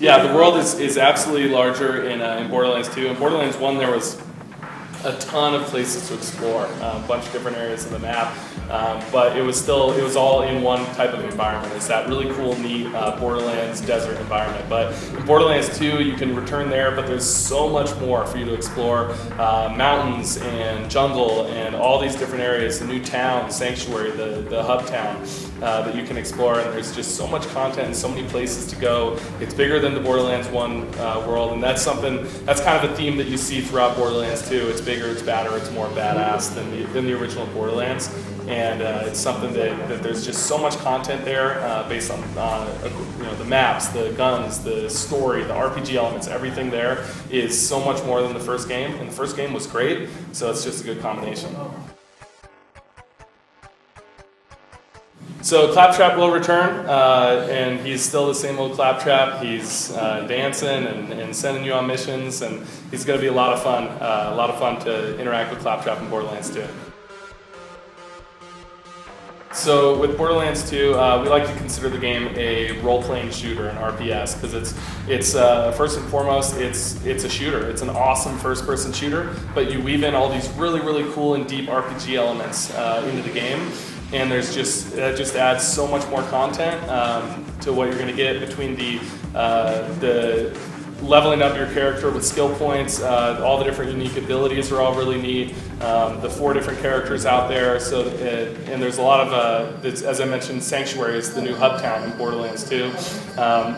Yeah, the world is absolutely larger in Borderlands 2. In Borderlands 1, there was a ton of places to explore, a bunch of different areas of the map, but it was all in one type of environment. It's that really cool, neat Borderlands desert environment. But in Borderlands 2, you can return there, but there's so much more for you to explore. Mountains and jungle and all these different areas, the new town, Sanctuary, the hub town that you can explore, and there's just so much content and so many places to go. It's bigger than the Borderlands 1 world, and that's kind of a theme that you see throughout Borderlands 2. It's bigger, it's badder, it's more badass than the original Borderlands, and it's something that there's just so much content there based on the maps, the guns, the story, the RPG elements. Everything there is so much more than the first game, and the first game was great, so it's just a good combination. So Claptrap will return, and he's still the same old Claptrap. He's dancing and sending you on missions, and he's going to be a lot of fun to interact with Claptrap in Borderlands 2. So with Borderlands 2, we like to consider the game a role-playing shooter, an RPS, because it's first and foremost, it's a shooter. It's an awesome first-person shooter, but you weave in all these really, really cool and deep RPG elements into the game. And that just adds so much more content to what you're going to get between the leveling up your character with skill points. All the different unique abilities are all really neat. The 4 different characters out there. And there's a lot of, as I mentioned, Sanctuary is the new hub town in Borderlands 2,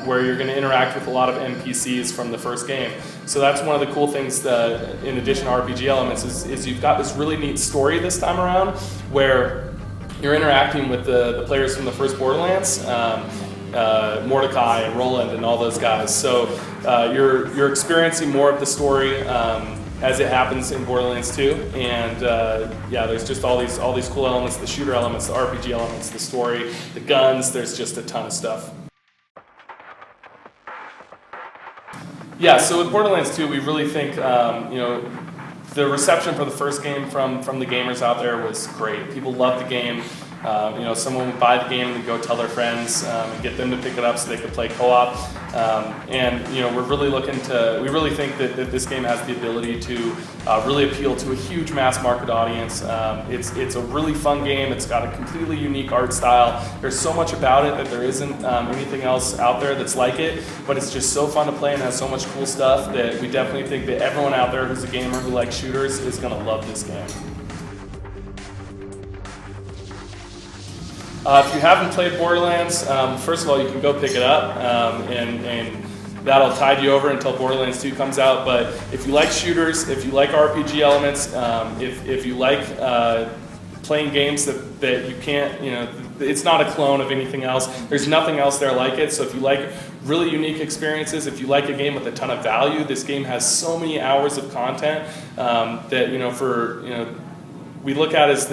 where you're going to interact with a lot of NPCs from the first game. So that's one of the cool things in addition to RPG elements, is you've got this really neat story this time around, where you're interacting with the players from the first Borderlands, Mordecai and Roland and all those guys. So you're experiencing more of the story as it happens in Borderlands 2. And there's just all these cool elements, the shooter elements, the RPG elements, the story, the guns. There's just a ton of stuff. Yeah, so with Borderlands 2, we really think the reception for the first game from the gamers out there was great. People loved the game. Someone would buy the game and go tell their friends and get them to pick it up so they could play co-op. We really think that this game has the ability to really appeal to a huge mass market audience. It's a really fun game. It's got a completely unique art style. There's so much about it that there isn't anything else out there that's like it, but it's just so fun to play and has so much cool stuff that we definitely think that everyone out there who's a gamer who likes shooters is going to love this game. If you haven't played Borderlands, first of all, you can go pick it up, and that'll tide you over until Borderlands 2 comes out. But if you like shooters, if you like RPG elements, if you like playing games that you can't, it's not a clone of anything else. There's nothing else there like it. So if you like really unique experiences, if you like a game with a ton of value, this game has so many hours of content that we look at as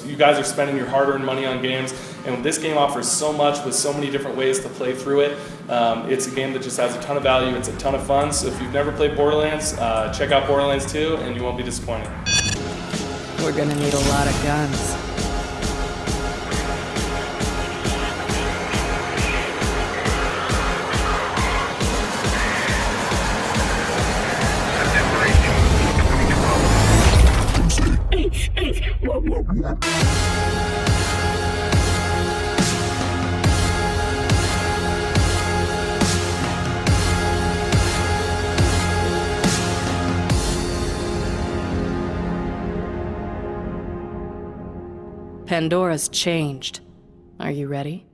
you guys are spending your hard-earned money on games, and this game offers so much with so many different ways to play through it. It's a game that just has a ton of value. It's a ton of fun. So if you've never played Borderlands, check out Borderlands 2, and you won't be disappointed. We're gonna need a lot of guns. Pandora's changed. Are you ready?